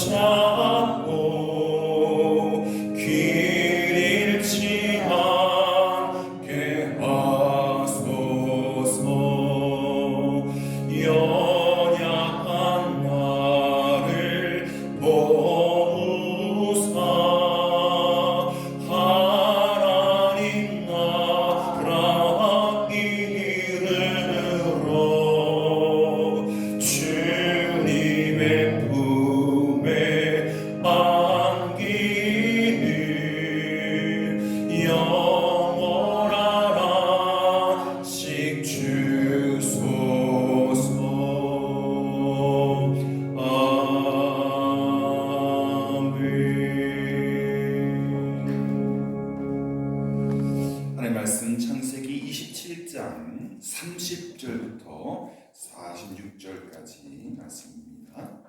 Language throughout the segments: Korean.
잡고 길 잃지 않게 하소서. 연약한 나를 보우사 하나님 나라 이르러 주님의 품에 안기는 영원한 식 주소서. 하나님의 말씀 창세기 27장 30절부터 46절까지 말씀입니다.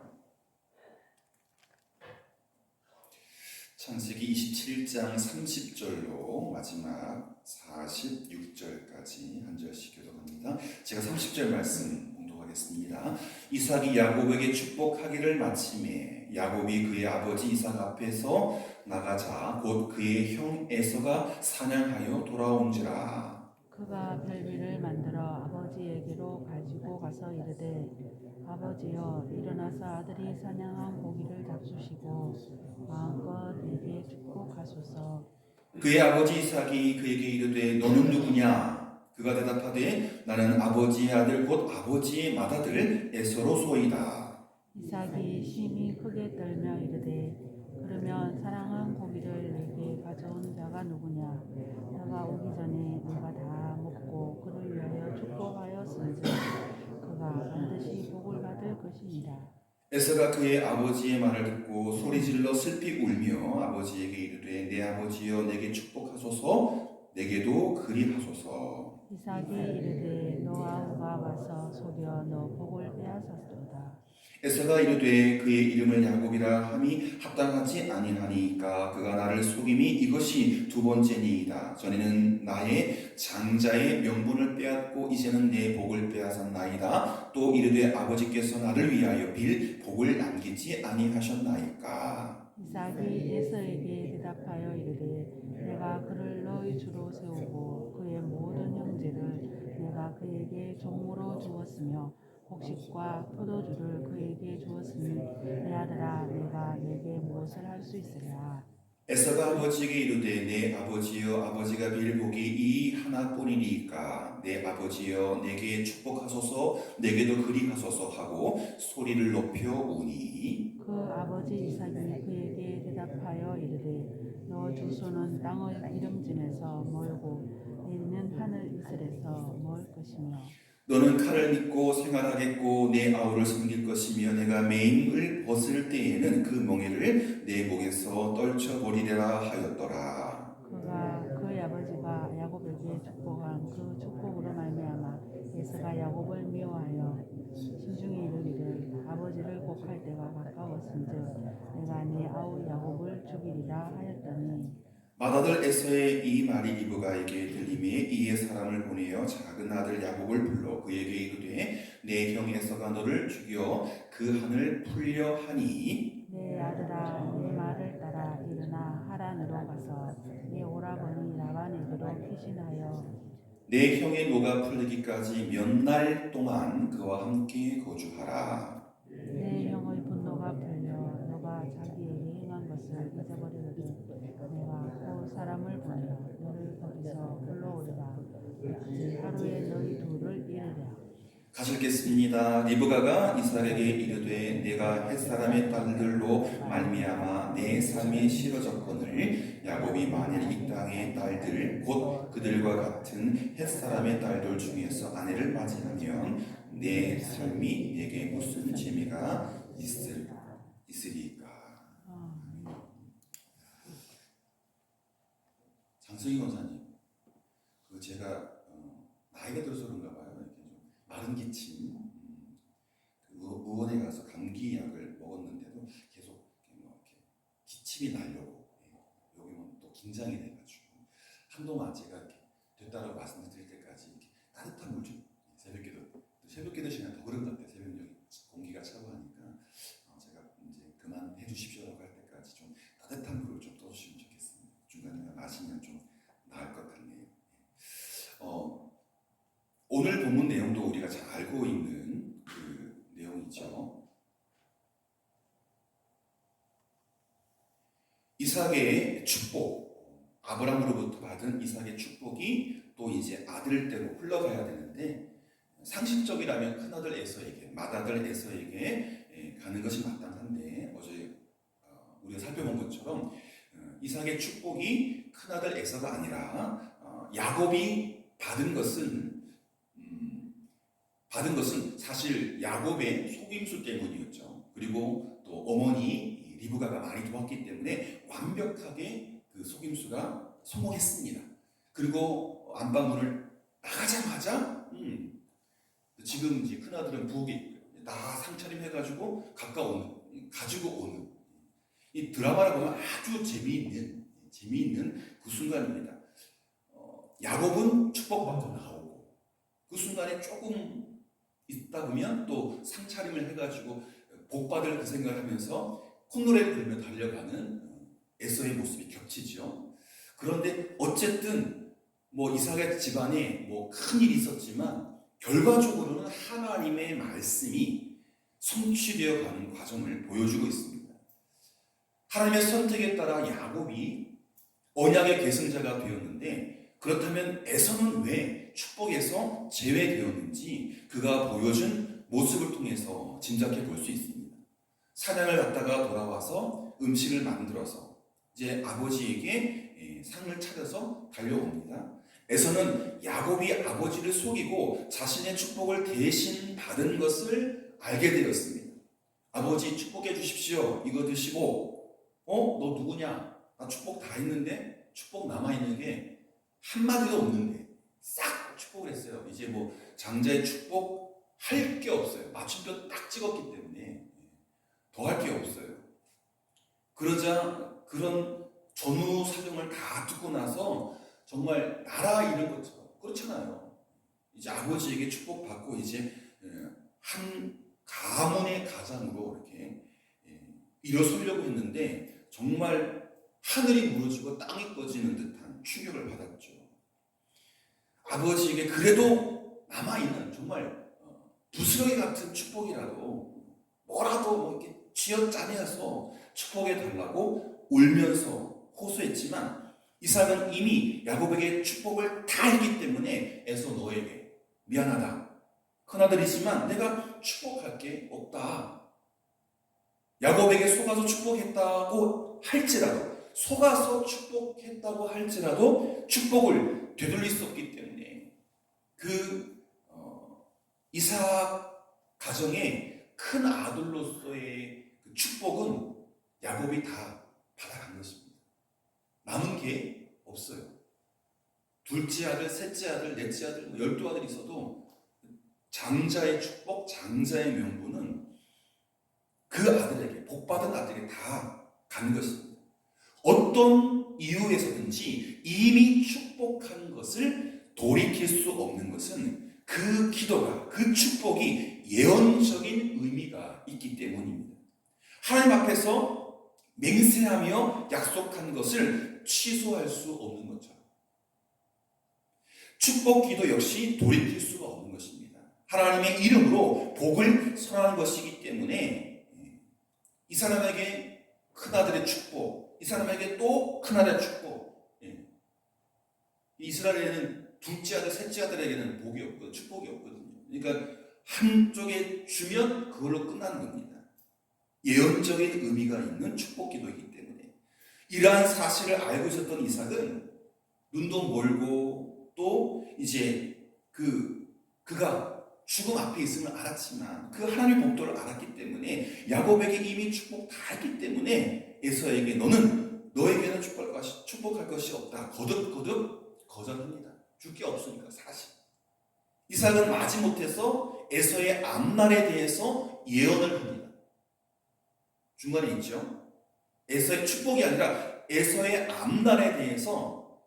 창세기 27장 30절로 마지막 46절까지 한 절씩 교독합니다. 제가 30절 말씀 봉독하겠습니다. 이삭이 야곱에게 축복하기를 마침에 야곱이 그의 아버지 이삭 앞에서 나가자 곧 그의 형 에서가 사냥하여 돌아온지라. 그가 별미를 만들어 아버지에게로 가지고 가서 이르되 아버지여 일어나서 아들이 사냥한 고기를 잡수시고 마음껏 내게 축복하소서. 그의 아버지 이삭이 그에게 이르되 너는 누구냐? 그가 대답하되 나는 아버지의 아들 곧 아버지의 맏아들 에서로소이다. 이삭이 심히 크게 떨며 이르되 그러면 사랑한 고기를 내게 가져온 자가 누구냐? 내가 오기 전에 내가 다 먹고 그를 위하여 축복하였은즉 그가 반드시 복을 받을 것이니라. 에서가 그의 아버지의 말을 듣고 소리질러 슬피 울며 아버지에게 이르되 내 아버지여 내게 축복하소서 내게도 그리하소서. 이삭이 이르되 너 아우가 와서 속여 너 복을 빼앗았도다. 에서가 이르되 그의 이름을 야곱이라 함이 합당하지 아니하니까 그가 나를 속임이 이것이 두 번째니이다. 전에는 나의 장자의 명분을 빼앗고 이제는 내 복을 빼앗았나이다. 또 이르되 아버지께서 나를 위하여 빌 복을 남기지 아니하셨나이까. 이삭이 에서에게 대답하여 이르되 내가 그를 너희 주로 세우고 그의 모든 형제를 내가 그에게 종으로 주었으며 곡식과 포도주를 그에게 주었으니 내 아들아 내가 내게 무엇을 할 수 있으랴. 에서가 아버지에게 이르되 내 아버지여 아버지가 빌 복이 이 하나뿐이니까 내 아버지여 내게 축복하소서 내게도 그리하소서 하고 소리를 높여 우니. 그 아버지 이삭이 그에게 대답하여 이르되 너 주소는 땅의 기름짐에서 멀고 내리는 하늘 이슬에서 멀 것이며 너는 칼을 믿고 생활하겠고 내 아우를 섬길 것이며 내가 매임을 벗을 때에는 그 멍에를 내 목에서 떨쳐버리리라 하였더라. 그가 그의 아버지가 야곱에게 축복한 그 축복으로 말미암아 에서가 야곱을 미워하여 심중에 이르기를 아버지를 곡할 때가 가까웠은즉 내가 내 아우 야곱을 죽이리라 하였더니 맏아들 에서의 이 말이 리브가에게 들림에 이에 사람을 보내어 작은 아들 야곱을 불러 그에게 이르되 내 형 에서가 너를 죽여 그 한을 풀려 하니 내 아들아 내 말을 따라 일어나 하란으로 가서 내 오라버니 라반에게로 피신하여 내 형의 노가 풀리기까지 몇 날 동안 그와 함께 거주하라. 내 형의 분노가 풀려 너가 자기에게 행한 것을 잊어버리거든 내가 곧 사람을 보내어 너를 거기서 불러오리라. 하루에 너희 둘을 이르랴. 가셨겠습니다. 리브가가 이삭에게 이르되 내가 햇사람의 딸들로 말미암아 내 삶이 싫어졌거늘 야곱이 만일 이 땅의 딸들 곧 그들과 같은 햇사람의 딸들 중에서 아내를 맞이하면 내 삶이 내게 무슨 재미가 있으리까. 장성희 권사님, 그 제가 나이가 들어서 그런가 봐요. 이렇게 좀 마른 기침, 의원에 가서 감기약을 먹었는데도 계속 이렇게 기침이 나려고 여기는 또 긴장이 돼가지고 한동안 제가 이렇게 됐다라고 말씀드릴 때까지 이렇게 따뜻한 물 좀 새벽기도 시간 더 그런 것 같아요. 새벽녘 공기가 차고 하니까 제가 이제 그만해 주시고 주십시오라고 할 때까지 좀 따뜻한 물을 좀 떠주시면 좋겠습니다. 중간에 마시면 좀 나을 것 같네요. 오늘 본문 내용도 우리가 잘 알고 있는 그 내용이죠. 이삭의 축복, 아브라함으로부터 받은 이삭의 축복이 또 이제 아들 때로 흘러가야 되는데, 상식적이라면 큰아들 에서에게, 맏아들 에서에게 가는 것이 마땅한데, 어제 우리가 살펴본 것처럼 이삭의 축복이 큰아들 에서가 아니라 야곱이 받은 것은 사실 야곱의 속임수 때문이었죠. 그리고 또 어머니 리브가가 많이 도왔기 때문에 완벽하게 그 속임수가 성공했습니다. 그리고 안방문을 나가자마자 지금 이제 큰아들은 부엌에 있고요. 나 상차림 해가지고 가지고 오는 이 드라마를 보면 아주 재미있는 그 순간입니다. 야곱은 축복받고 나오고 그 순간에 조금 있다 보면 또 상차림을 해가지고 복받을 그 생각을 하면서 콧노래를 부르며 달려가는 에서의 모습이 겹치죠. 그런데 어쨌든 뭐 이삭의 집안에 뭐 큰 일이 있었지만 결과적으로는 하나님의 말씀이 성취되어 가는 과정을 보여주고 있습니다. 하나님의 선택에 따라 야곱이 언약의 계승자가 되었는데, 그렇다면 에서는 왜 축복에서 제외되었는지 그가 보여준 모습을 통해서 짐작해 볼 수 있습니다. 사냥을 갔다가 돌아와서 음식을 만들어서 이제 아버지에게 상을 차려서 달려옵니다. 에서는 야곱이 아버지를 속이고 자신의 축복을 대신 받은 것을 알게 되었습니다. 아버지 축복해 주십시오. 이거 드시고 너 누구냐? 나 축복 다 했는데 축복 남아있는 게 한마디도 없는데 싹 축복을 했어요. 이제 뭐 장자의 축복 할 게 없어요. 맞춤표 딱 찍었기 때문에 더 할 게 없어요. 그러자 그런 전후 사정을 다 듣고 나서 정말 나라 잃은 것처럼, 그렇잖아요. 이제 아버지에게 축복받고 이제 한 가문의 가장으로 이렇게 일어서려고 했는데 정말 하늘이 무너지고 땅이 꺼지는 듯한 충격을 받았죠. 아버지에게 그래도 남아있는 정말 부스러기 같은 축복이라도 뭐라도 뭐 이렇게 쥐어짜내서 축복해 달라고 울면서 호소했지만, 이삭은 이미 야곱에게 축복을 다 했기 때문에 에서 너에게 미안하다. 큰아들이지만 내가 축복할 게 없다. 야곱에게 속아서 축복했다고 할지라도 축복을 되돌릴 수 없기 때문에 이삭 가정의 큰 아들로서의 그 축복은 야곱이 다 받아간 것입니다. 남은 게 없어요. 둘째 아들, 셋째 아들, 넷째 아들, 12아들이 있어도 장자의 축복, 장자의 명분은 그 아들에게, 복받은 아들에게 다 간 것입니다. 어떤 이유에서든지 이미 축복한 것을 돌이킬 수 없는 것은 그 기도가, 그 축복이 예언적인 의미가 있기 때문입니다. 하나님 앞에서 맹세하며 약속한 것을 취소할 수 없는 것처럼 축복 기도 역시 돌이킬 수가 없는 것입니다. 하나님의 이름으로 복을 선언한 것이기 때문에 이 사람에게 큰아들의 축복, 이 사람에게 또 큰아들의 축복. 이스라엘에는 둘째 아들, 셋째 아들에게는 복이 없고 축복이 없거든요. 그러니까 한쪽에 주면 그걸로 끝나는 겁니다. 예언적인 의미가 있는 축복 기도이기 때문에 이러한 사실을 알고 있었던 이삭은 눈도 멀고 또 이제 그가 죽음 앞에 있음을 알았지만 그 하나님의 복도를 알았기 때문에 야곱에게 이미 축복 다 했기 때문에 에서에게 너에게는 축복할 것이 없다. 거듭 거절합니다. 줄 게 없으니까 사실. 이삭은 마지못해서 에서의 앞날에 대해서 예언을 합니다. 중간에 있죠. 에서의 축복이 아니라 에서의 앞날에 대해서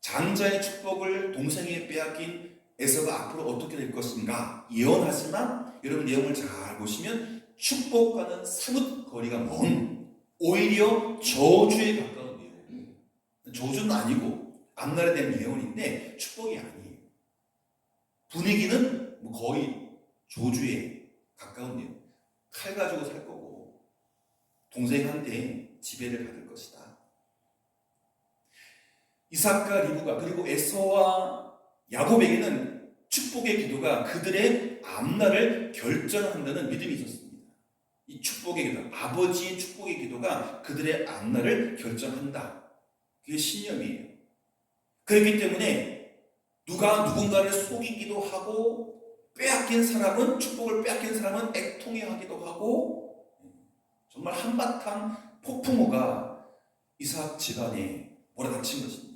장자의 축복을 동생에게 빼앗긴 에서가 앞으로 어떻게 될 것인가 예언하지만, 여러분 내용을 잘 보시면 축복과는 사뭇 거리가 먼 오히려 저주에 가까운 예언. 저주는 아니고 앞날에 대한 예언인데 축복이 아니에요. 분위기는 뭐 거의 조주에 가까운 예언. 칼 가지고 살 거고 동생한테 지배를 받을 것이다. 이삭과 리브가 그리고 에서와 야곱에게는 축복의 기도가 그들의 앞날을 결정한다는 믿음이 있었습니다. 이 축복의 기도, 아버지의 축복의 기도가 그들의 앞날을 결정한다. 그게 신념이에요. 그렇기 때문에 누가 누군가를 속이기도 하고 빼앗긴 사람은 축복을 빼앗긴 사람은 애통해하기도 하고 정말 한바탕 폭풍우가 이삭 집안에 몰아닥친 것입니다.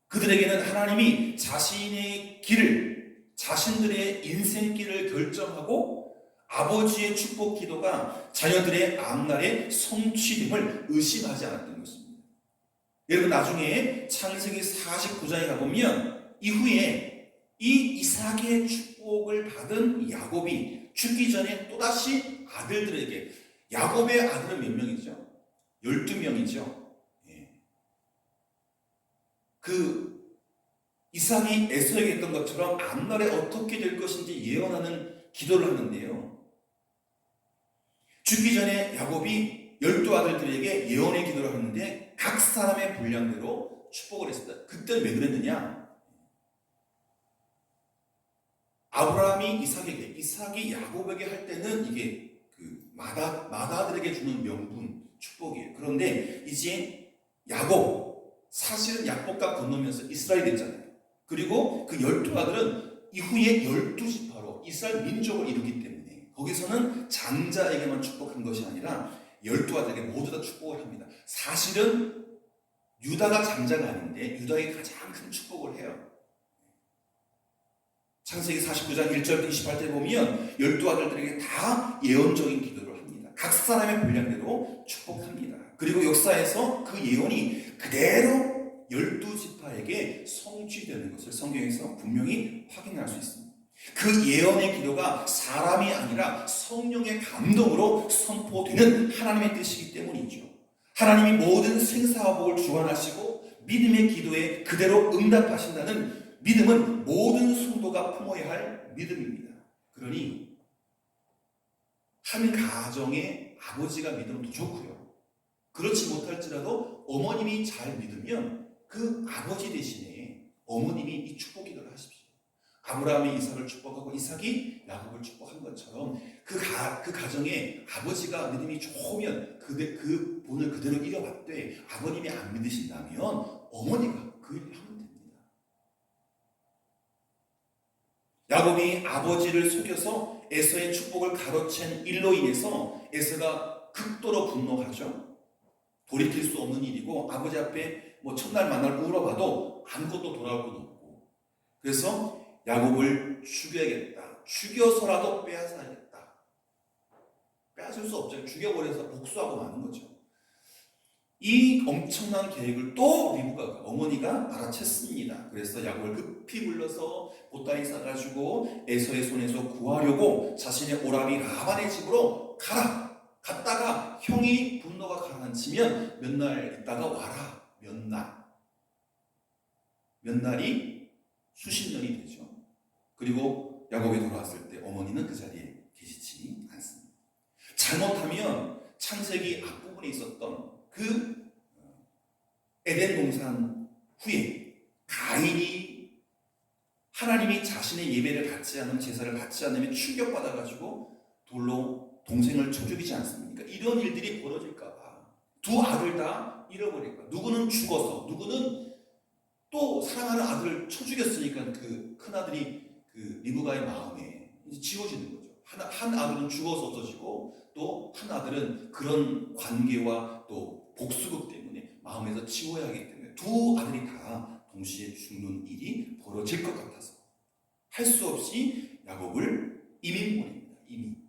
그들에게는 하나님이 자신의 길을 자신들의 인생길을 결정하고 아버지의 축복 기도가 자녀들의 앞날에 성취됨을 의심하지 않았던 것입니다. 여러분 나중에 창세기 49장에 가보면 이후에 이 이삭의 축복을 받은 야곱이 죽기 전에 또다시 아들들에게 야곱의 아들은 몇 명이죠? 12명이죠. 그 이삭이 에서에게 했던 것처럼 앞날에 어떻게 될 것인지 예언하는 기도를 하는데요. 죽기 전에 야곱이 12아들들에게 예언의 기도를 하는데 각 사람의 분량대로 축복을 했습니다. 그때는 왜 그랬느냐? 아브라함이 이삭에게, 이삭이 야곱에게 할 때는 이게 그 마다들에게 주는 명분, 축복이에요. 그런데 이제 야곱, 사실은 야곱과 건너면서 이스라엘이 됐잖아요. 그리고 그 12아들은 이후에 12지파로 이스라엘 민족을 이루기 때문에 거기서는 장자에게만 축복한 것이 아니라 12아들에게 모두 다 축복을 합니다. 사실은 유다가 장자가 아닌데 유다에게 가장 큰 축복을 해요. 창세기 49장 1절부터 28절 보면 12아들들에게 다 예언적인 기도를 합니다. 각 사람의 분량대로 축복합니다. 그리고 역사에서 그 예언이 그대로 12지파에게 성취되는 것을 성경에서 분명히 확인할 수 있습니다. 그 예언의 기도가 사람이 아니라 성령의 감동으로 선포되는 하나님의 뜻이기 때문이죠. 하나님이 모든 생사화복을 주관하시고 믿음의 기도에 그대로 응답하신다는 믿음은 모든 성도가 품어야 할 믿음입니다. 그러니 한 가정의 아버지가 믿으면 더 좋고요. 그렇지 못할지라도 어머님이 잘 믿으면 그 아버지 대신에 어머님이 이 축복 기도를 하십시오. 아브라함이 이삭을 축복하고 이삭이 야곱을 축복한 것처럼 그 가정에 아버지가 믿음이 좋으면 그 본을 그대로 이어왔되 아버님이 안 믿으신다면 어머니가 그 일을 하면 됩니다. 야곱이 아버지를 속여서 에서의 축복을 가로챈 일로 인해서 에서가 극도로 분노하죠. 돌이킬 수 없는 일이고 아버지 앞에 뭐 첫날 만날 물어봐도 아무것도 돌아올 건 없고 그래서 야곱을 죽여야겠다. 죽여서라도 빼앗아야겠다. 빼앗을 수 없죠. 죽여버려서 복수하고 마는 거죠. 이 엄청난 계획을 또 리브가가 어머니가 알아챘습니다. 그래서 야곱을 급히 불러서 보따리 싸가지고 에서의 손에서 구하려고 자신의 오라비 라반의 집으로 가라. 갔다가 형이 분노가 가라앉히면 몇 날 있다가 와라. 몇 날이 수십 년이 되죠. 그리고 야곱이 돌아왔을 때 어머니는 그 자리에 계시지 않습니다. 잘못하면 창세기 앞부분에 있었던 그 에덴 동산 후에 가인이 하나님이 자신의 예배를 받지 않으면 제사를 받지 않으면 충격받아가지고 돌로 동생을 쳐 죽이지 않습니까? 이런 일들이 벌어질까봐 두 아들 다 잃어버릴까. 누구는 죽어서 누구는 또 사랑하는 아들을 쳐 죽였으니까 그 큰아들이 그 리브가의 마음에 이제 지워지는 거죠. 한 아들은 죽어서 없어지고 또 한 아들은 그런 관계와 또 복수극 때문에 마음에서 지워야 하기 때문에 두 아들이 다 동시에 죽는 일이 벌어질 것 같아서 할 수 없이 야곱을 이민 보냅니다. 이민.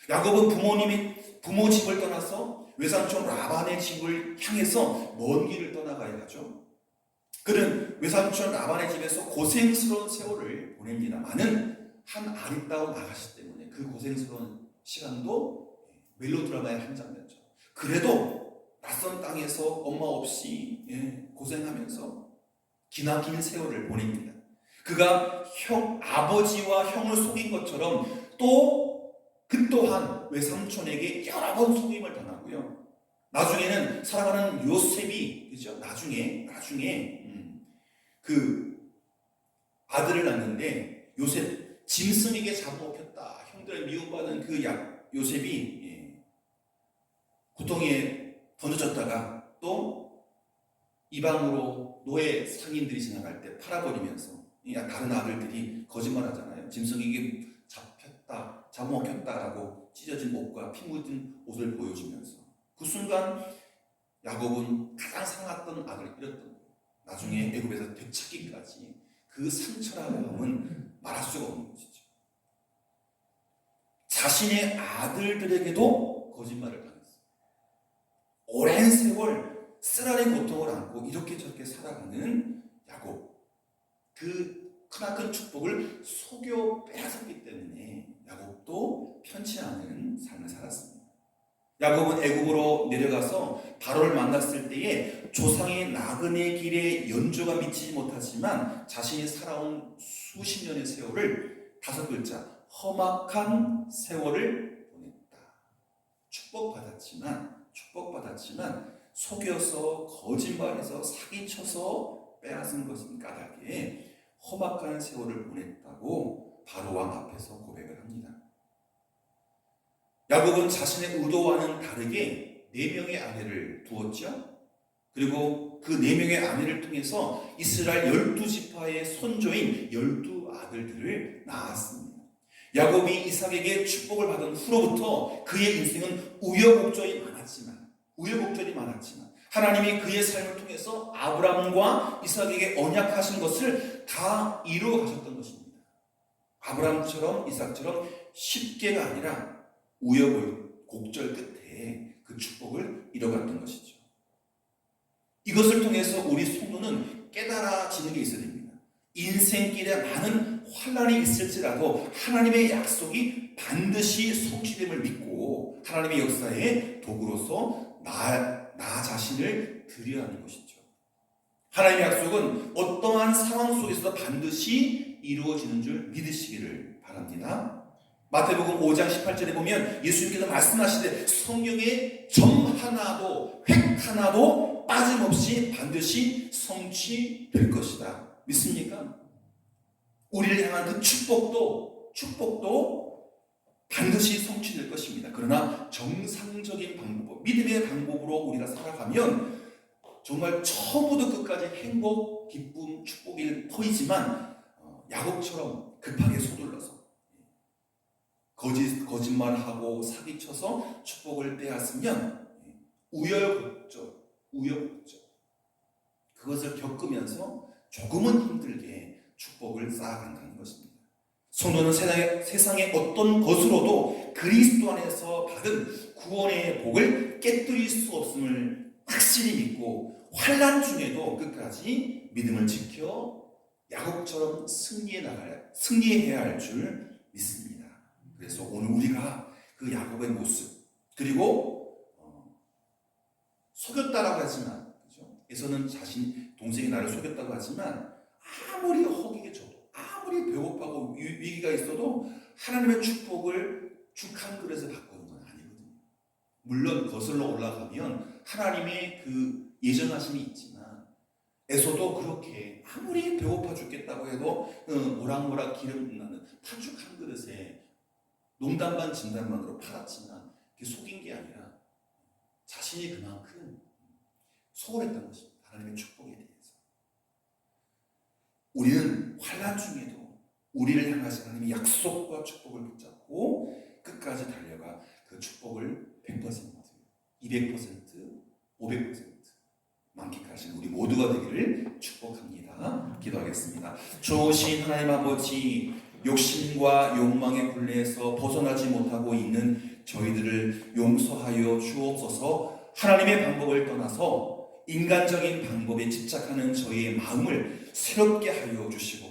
야곱은 부모 집을 떠나서 외삼촌 라반의 집을 향해서 먼 길을 떠나가야 하죠. 그는 외삼촌 라반의 집에서 고생스러운 세월을 보냅니다만은 한 아리따운 아가씨 때문에 그 고생스러운 시간도 멜로드라마의 한 장면이죠. 그래도 낯선 땅에서 엄마 없이 고생하면서 기나긴 세월을 보냅니다. 그가 아버지와 형을 속인 것처럼 그 또한 외삼촌에게 여러 번 속임을 당하고요. 나중에는 사랑하는 요셉이 그죠? 나중에 그 아들을 낳는데 요셉 짐승에게 잡아먹혔다. 형들의 미움받은 그 요셉이 고통에 던져졌다가 또 이방으로 노예 상인들이 지나갈 때 팔아버리면서 다른 아들들이 거짓말하잖아요. 짐승에게 잡아먹혔다라고 찢어진 옷과 피 묻은 옷을 보여주면서 그 순간 야곱은 가장 사랑했던 아들을 잃었던 거예요. 나중에 애굽에서 되찾기까지 그 상처라는 마음은 말할 수가 없는 것이죠. 자신의 아들들에게도 거짓말을 당했어요. 오랜 세월 쓰라린 고통을 안고 이렇게 저렇게 살아가는 야곱, 그 크나큰 축복을 속여 빼앗았기 때문에 야곱도 편치 않은 삶을 살았습니다. 야곱은 애굽으로 내려가서 바로를 만났을 때에 조상의 나그네 길에 연조가 미치지 못하지만 자신이 살아온 수십 년의 세월을 5글자 험악한 세월을 보냈다. 축복받았지만 속여서 거짓말해서 사기쳐서 빼앗은 것인 까닭에 험악한 세월을 보냈다고 바로 왕 앞에서 고백을 합니다. 야곱은 자신의 의도와는 다르게 4명의 아내를 두었죠. 그리고 그 4명의 아내를 통해서 이스라엘 12지파의 손조인 12아들들을 낳았습니다. 야곱이 이삭에게 축복을 받은 후로부터 그의 인생은 우여곡절이 많았지만 하나님이 그의 삶을 통해서 아브라함과 이삭에게 언약하신 것을 다 이루어 가셨던 것입니다. 아브라함처럼 이삭처럼 쉽게가 아니라 우여곡절 끝에 그 축복을 이뤄갔던 것이죠. 이것을 통해서 우리 성도는 깨달아지는 게 있어야 됩니다. 인생길에 많은 환난이 있을지라도 하나님의 약속이 반드시 성취됨을 믿고 하나님의 역사의 도구로서 나 자신을 드려야 하는 것이죠. 하나님의 약속은 어떠한 상황 속에서도 반드시 이루어지는 줄 믿으시기를 바랍니다. 마태복음 5장 18절에 보면 예수님께서 말씀하시되 성경의 점 하나도 획 하나도 빠짐없이 반드시 성취될 것이다. 믿습니까? 우리를 향한 그 축복도 반드시 성취될 것입니다. 그러나 정상적인 방법, 믿음의 방법으로 우리가 살아가면 정말 처음부터 끝까지 행복, 기쁨, 축복일 터이지만 야곱처럼 급하게 서둘러서 거짓말하고 사기쳐서 축복을 빼앗으면 우여곡절 그것을 겪으면서 조금은 힘들게 축복을 쌓아간다는 것입니다. 성도는 세상의 어떤 것으로도 그리스도 안에서 받은 구원의 복을 깨뜨릴 수 없음을 확실히 믿고 환난 중에도 끝까지 믿음을 지켜 야곱처럼 승리해야 할 줄 믿습니다. 그래서 오늘 우리가 그 야곱의 모습 그리고 속였다라고 하지만 그렇죠? 에서는 자신 동생이 나를 속였다고 하지만 아무리 허기게 줘도 아무리 배고파고 위기가 있어도 하나님의 축복을 죽 한 그릇에 바꾸는 건 아니거든요. 물론 거슬러 올라가면 하나님의 그 예정하심이 있지만 에서도 그렇게 아무리 배고파 죽겠다고 해도 모락모락 기름 나는 팥죽 한 그릇에 농담 반 진담반으로 팔았지만 그게 속인 게 아니라 자신이 그만큼 소홀했던 것입니다. 하나님의 축복에 대해서. 우리는 환난 중에도 우리를 향하신 하나님의 약속과 축복을 붙잡고 끝까지 달려가 그 축복을 100%, 200%, 500% 만끽하신 우리 모두가 되기를 축복합니다. 기도하겠습니다. 좋으신 하나님 아버지, 욕심과 욕망의 굴레에서 벗어나지 못하고 있는 저희들을 용서하여 주옵소서. 하나님의 방법을 떠나서 인간적인 방법에 집착하는 저희의 마음을 새롭게 하여 주시고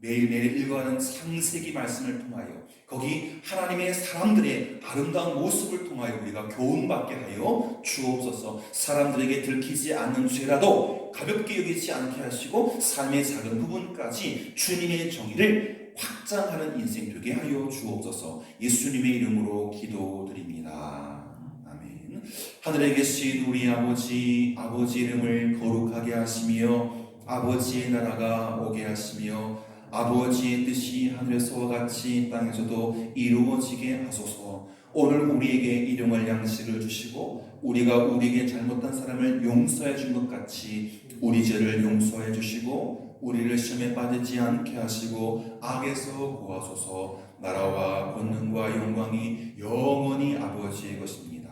매일매일 읽어가는 창세기 말씀을 통하여 거기 하나님의 사람들의 아름다운 모습을 통하여 우리가 교훈받게 하여 주옵소서. 사람들에게 들키지 않는 죄라도 가볍게 여기지 않게 하시고 삶의 작은 부분까지 주님의 정의를 확장하는 인생 되게 하여 주옵소서. 예수님의 이름으로 기도드립니다. 아멘. 하늘에 계신 우리 아버지 이름을 거룩하게 하시며 아버지의 나라가 오게 하시며 아버지의 뜻이 하늘에서와 같이 땅에서도 이루어지게 하소서. 오늘 우리에게 일용할 양식을 주시고 우리가 우리에게 잘못한 사람을 용서해 준 것 같이 우리 죄를 용서해 주시고 우리를 시험에 빠지지 않게 하시고 악에서 구하소서. 나라와 권능과 영광이 영원히 아버지의 것입니다.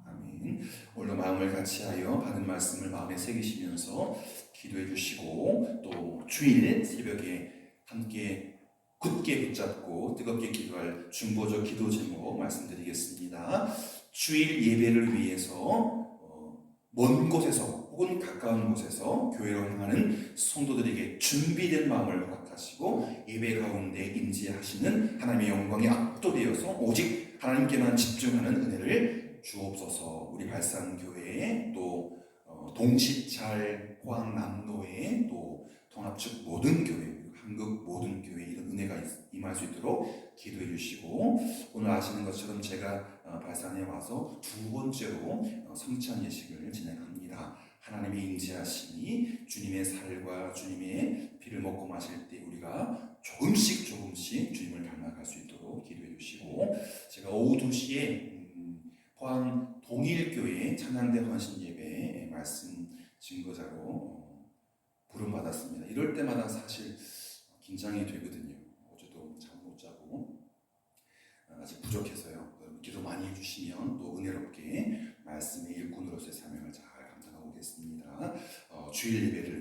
아멘. 오늘 마음을 같이하여 받은 말씀을 마음에 새기시면서 기도해 주시고 또 주일 새벽에 함께 굳게 붙잡고 뜨겁게 기도할 중보적 기도 제목 말씀드리겠습니다. 주일 예배를 위해서 먼 곳에서 혹은 가까운 곳에서 교회로 향하는 성도들에게 준비된 마음을 허락하시고 예배 가운데 임재하시는 하나님의 영광에 압도되어서 오직 하나님께만 집중하는 은혜를 주옵소서. 우리 발산교회에 또 동시찰 포항남로에 또 통합측 모든 교회 한국 모든 교회 이런 은혜가 임할 수 있도록 기도해 주시고 오늘 아시는 것처럼 제가 발산에 와서 두 번째로 성찬 예식을 진행합니다. 하나님의 임재하심이 주님의 살과 주님의 피를 먹고 마실 때 우리가 조금씩 주님을 닮아갈 수 있도록 기도해 주시고 제가 오후 2시에 포항 동일교회 찬양대 헌신예배 말씀 증거자로 부름받았습니다. 이럴 때마다 사실 긴장이 되거든요. 어제도 잠 못 자고 아직 부족해서요. 기도 많이 해주시면 또 은혜롭게 말씀의 일꾼으로서의 사명을 잘 감당하고 오겠습니다. 주일 예배를